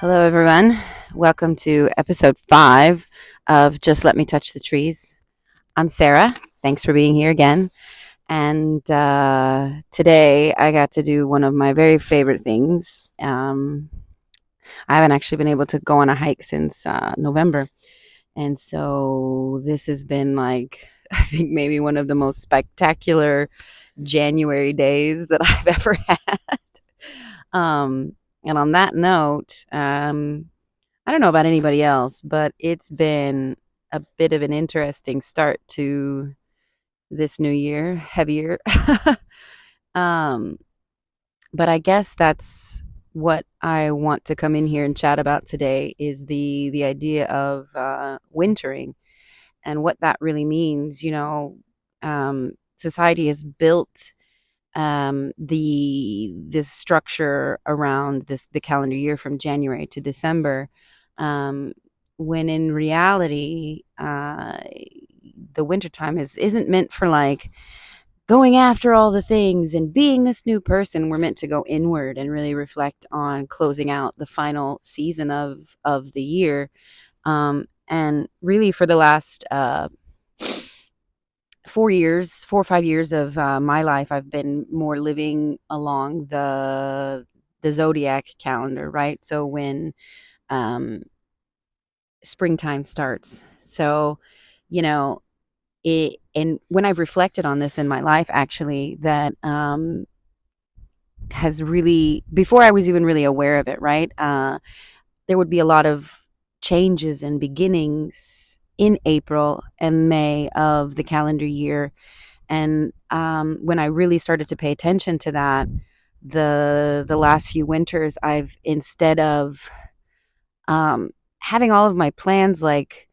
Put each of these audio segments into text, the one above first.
Hello, everyone. Welcome to episode 5 of Just Let Me Touch the Trees. I'm Sarah. Thanks for being here again. And today I got to do one of my very favorite things. I haven't actually been able to go on a hike since November. And so this has been like, I think maybe one of the most spectacular January days that I've ever had. Um, and on that note, I don't know about anybody else, but it's been a bit of an interesting start to this new year, heavier. um, but I guess that's what I want to come in here and chat about today is the idea of wintering and what that really means. Society has built this structure around the calendar year from January to December, um, when in reality, the wintertime isn't meant for like going after all the things and being this new person. We're meant to go inward and really reflect on closing out the final season of the year. And really, for the last 4 or 5 years of my life, I've been more living along the zodiac calendar, right? So when um, springtime starts, so you know and when I've reflected on this in my life, actually, that has really, before I was even really aware of it, right? There would be a lot of changes and beginnings in April and May of the calendar year. And when I really started to pay attention to that, the last few winters, I've, instead of having all of my plans like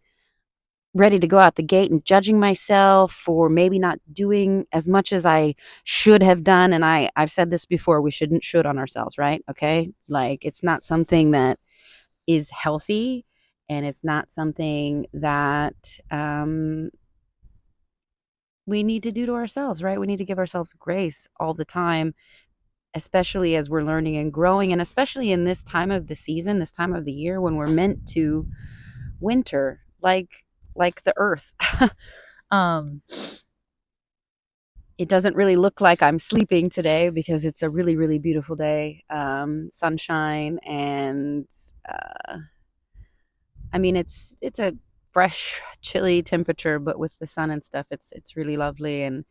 ready to go out the gate and judging myself for maybe not doing as much as I should have done. And I've said this before, we shouldn't should on ourselves, right? Okay. Like, it's not something that is healthy, and it's not something that we need to do to ourselves, right? We need to give ourselves grace all the time, especially as we're learning and growing, and especially in this time of the season, this time of the year when we're meant to winter, like the earth. um it doesn't really look like I'm sleeping today because it's a really, really beautiful day. Sunshine, and uh I mean, it's a fresh, chilly temperature, but with the sun and stuff, it's really lovely. And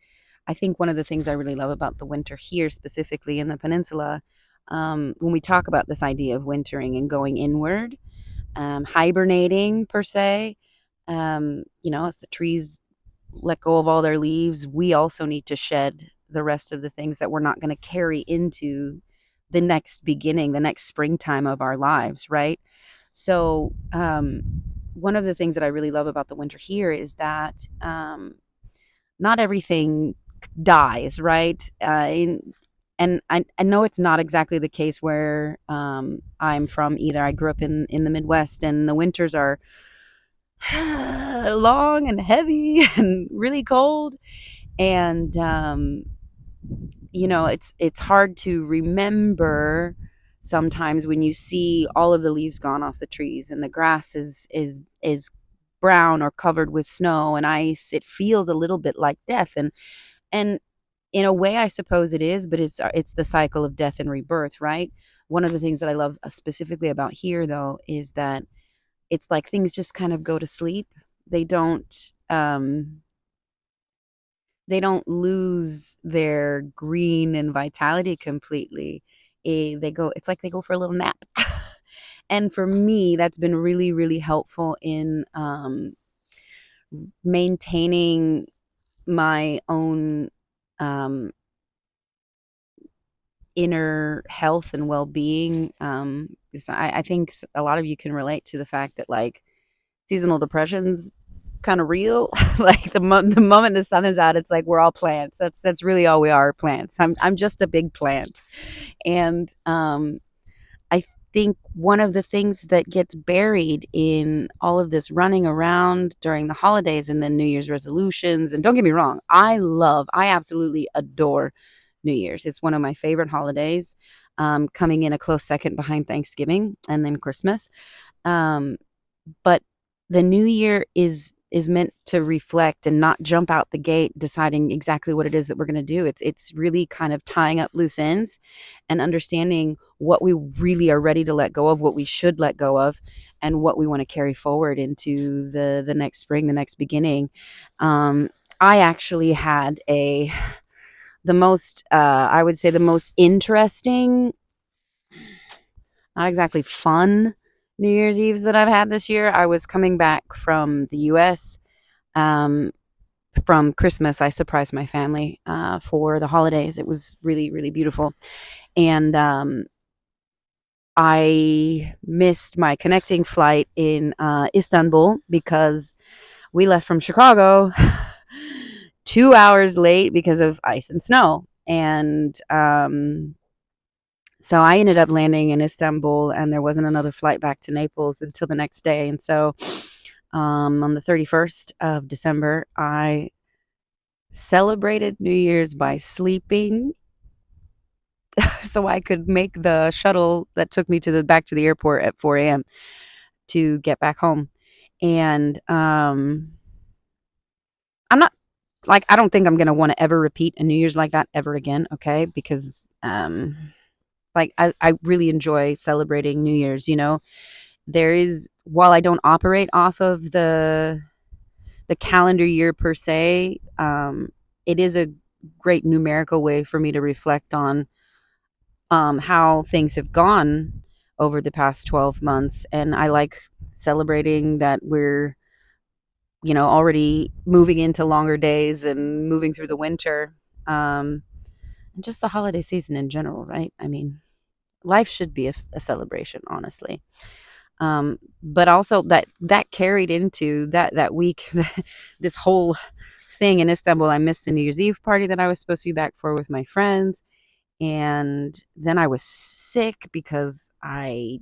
I think one of the things I really love about the winter here, specifically in the peninsula, when we talk about this idea of wintering and going inward, hibernating per se, as the trees let go of all their leaves, we also need to shed the rest of the things that we're not going to carry into the next beginning, the next springtime of our lives, right? So, one of the things that I really love about the winter here is that not everything dies, right? And I know it's not exactly the case where I'm from either. I grew up in the Midwest, and the winters are long and heavy and really cold. And it's hard to remember sometimes when you see all of the leaves gone off the trees and the grass is brown or covered with snow and ice. It feels a little bit like death, and in a way, I suppose it is, but it's the cycle of death and rebirth, right? One of the things that I love specifically about here, though, is that it's like things just kind of go to sleep. They don't they don't lose their green and vitality completely. It's like they go for a little nap. And for me, that's been really, really helpful in maintaining my own um, inner health and well-being. 'Cause I think a lot of you can relate to the fact that, like, seasonal depression's kind of real. Like, the moment the sun is out, it's like we're all plants. That's really all we are, plants. I'm just a big plant. And I think one of the things that gets buried in all of this running around during the holidays and then New Year's resolutions, and don't get me wrong, I absolutely adore New Year's. It's one of my favorite holidays. coming in a close second behind Thanksgiving and then Christmas. Um, but the new year is meant to reflect and not jump out the gate deciding exactly what it is that we're going to do. It's really kind of tying up loose ends and understanding what we really are ready to let go of, what we should let go of, and what we want to carry forward into the next spring, the next beginning. I actually had the most I would say the most interesting, not exactly fun New Year's Eves that I've had this year. I was coming back from the US. Um, from Christmas, I surprised my family for the holidays. It was really, really beautiful. And I missed my connecting flight in Istanbul because we left from Chicago 2 hours late because of ice and snow. And so I ended up landing in Istanbul, and there wasn't another flight back to Naples until the next day. And so on the 31st of December, I celebrated New Year's by sleeping so I could make the shuttle that took me to the back to the airport at 4 a.m. to get back home. And I'm not like, I don't think I'm gonna want to ever repeat a New Year's like that ever again, okay? Because like I really enjoy celebrating New Year's, you know. There is, while I don't operate off of the calendar year per se, it is a great numerical way for me to reflect on how things have gone over the past 12 months. And I like celebrating that we're, you know, already moving into longer days and moving through the winter. And just the holiday season in general, right? I mean, life should be a celebration, honestly. But also that carried into that week, this whole thing in Istanbul. I missed the New Year's Eve party that I was supposed to be back for with my friends. And then I was sick because I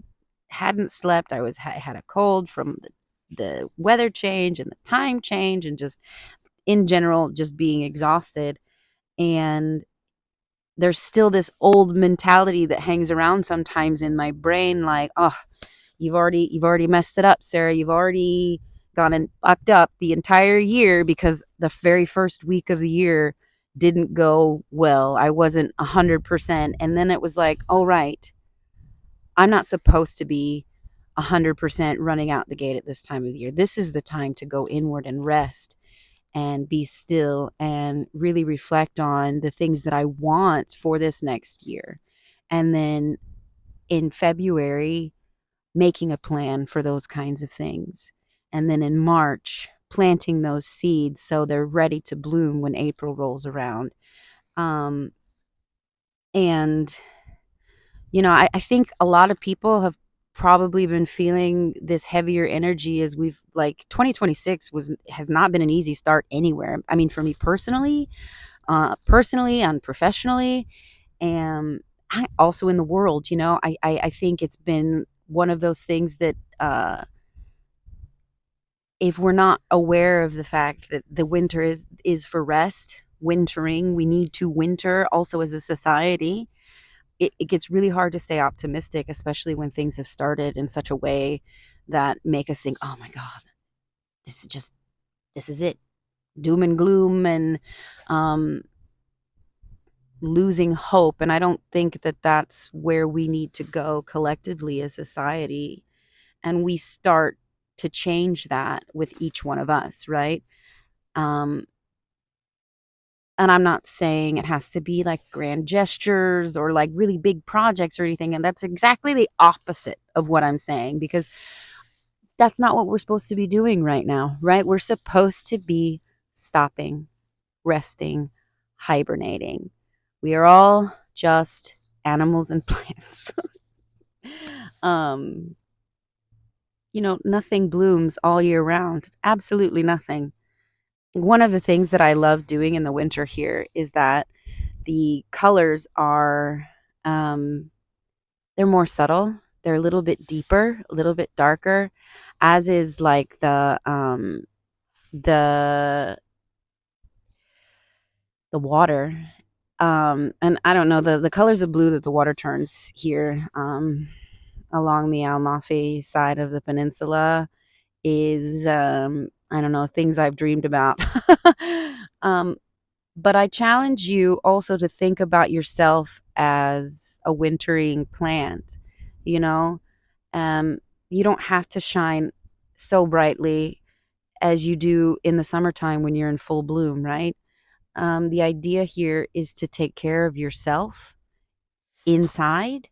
hadn't slept. I had a cold from the weather change and the time change, and just in general just being exhausted. And there's still this old mentality that hangs around sometimes in my brain, like, oh, you've already messed it up, Sarah. You've already gone and fucked up the entire year because the very first week of the year didn't go well. I wasn't 100%. And then it was like, oh, right, I'm not supposed to be 100% running out the gate at this time of the year. This is the time to go inward and rest and be still and really reflect on the things that I want for this next year. And then in February, making a plan for those kinds of things. And then in March, planting those seeds so they're ready to bloom when April rolls around. Um, and, you know, I think a lot of people have probably been feeling this heavier energy as we've, like, 2026 has not been an easy start anywhere. I mean, for me personally and professionally, and also in the world, you know, I think it's been one of those things that if we're not aware of the fact that the winter is for rest, wintering, we need to winter also as a society, it gets really hard to stay optimistic, especially when things have started in such a way that make us think, oh my God, this is it. Doom and gloom and um, losing hope. And I don't think that that's where we need to go collectively as society. And we start to change that with each one of us, right? Um, and I'm not saying it has to be like grand gestures or like really big projects or anything. And that's exactly the opposite of what I'm saying, because that's not what we're supposed to be doing right now, right? We're supposed to be stopping, resting, hibernating. We are all just animals and plants. um, you know, nothing blooms all year round. Absolutely nothing. One of the things that I love doing in the winter here is that the colors are they're more subtle. They're a little bit deeper, a little bit darker, as is like the the water. And I don't know, the colors of blue that the water turns here, along the Amalfi side of the peninsula is, I don't know, things I've dreamed about. um, but I challenge you also to think about yourself as a wintering plant. You know, um, you don't have to shine so brightly as you do in the summertime when you're in full bloom, right? The idea here is to take care of yourself inside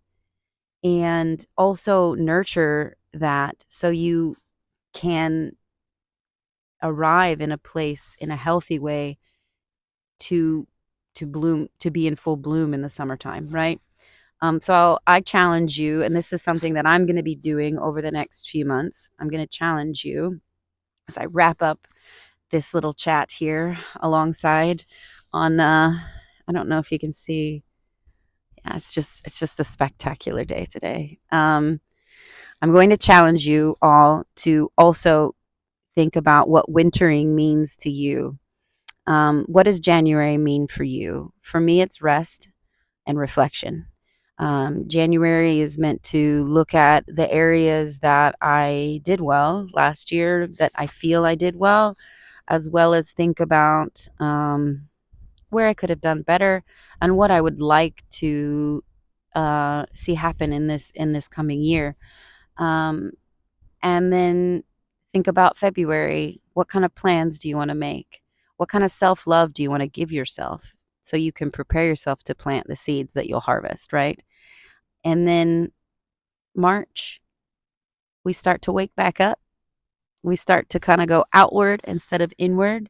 and also nurture that so you can arrive in a place in a healthy way to bloom, to be in full bloom in the summertime, right? So I challenge you, and this is something that I'm going to be doing over the next few months. I'm going to challenge you as I wrap up this little chat here alongside on I don't know if you can see. Yeah, it's just a spectacular day today. I'm going to challenge you all to also think about what wintering means to you. What does January mean for you? For me, it's rest and reflection. January is meant to look at the areas that I did well last year, that I feel I did well as think about where I could have done better and what I would like to see happen in this coming year. Um, and then think about February. What kind of plans do you want to make? What kind of self love do you want to give yourself so you can prepare yourself to plant the seeds that you'll harvest, right? And then March, we start to wake back up. We start to kind of go outward instead of inward,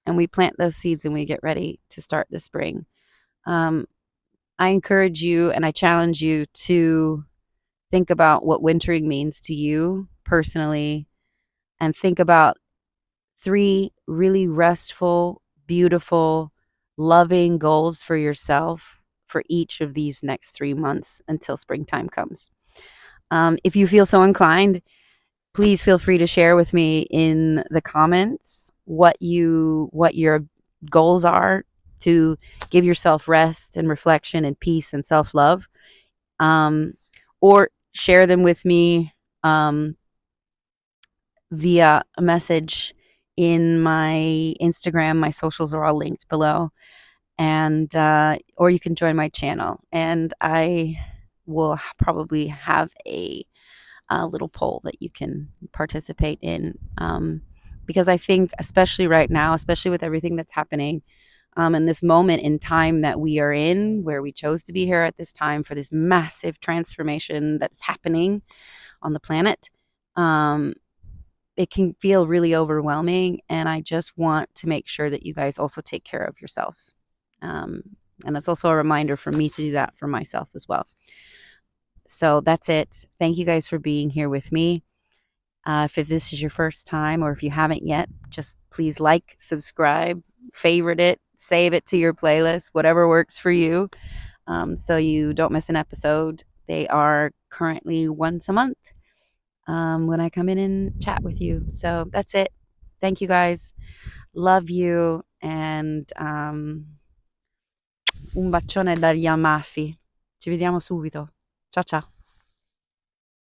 and we plant those seeds and we get ready to start the spring. Um, I encourage you and I challenge you to think about what wintering means to you personally, and think about 3 really restful, beautiful, loving goals for yourself for each of these next 3 months until springtime comes. If you feel so inclined, please feel free to share with me in the comments what your goals are to give yourself rest and reflection and peace and self-love. Or share them with me via a message in my Instagram. My socials are all linked below, and or you can join my channel, and I will probably have a little poll that you can participate in, because I think, especially right now, especially with everything that's happening, in this moment in time that we are in, where we chose to be here at this time for this massive transformation that's happening on the planet, it can feel really overwhelming. And I just want to make sure that you guys also take care of yourselves. Um, and it's also a reminder for me to do that for myself as well. So that's it. Thank you guys for being here with me. If this is your first time, or if you haven't yet, just please like, subscribe, favorite it, save it to your playlist, whatever works for you, so you don't miss an episode. They are currently once a month, when I come in and chat with you. So that's it. Thank you guys. Love you. And un bacione dagli Amalfi. Ci vediamo subito. Ciao ciao.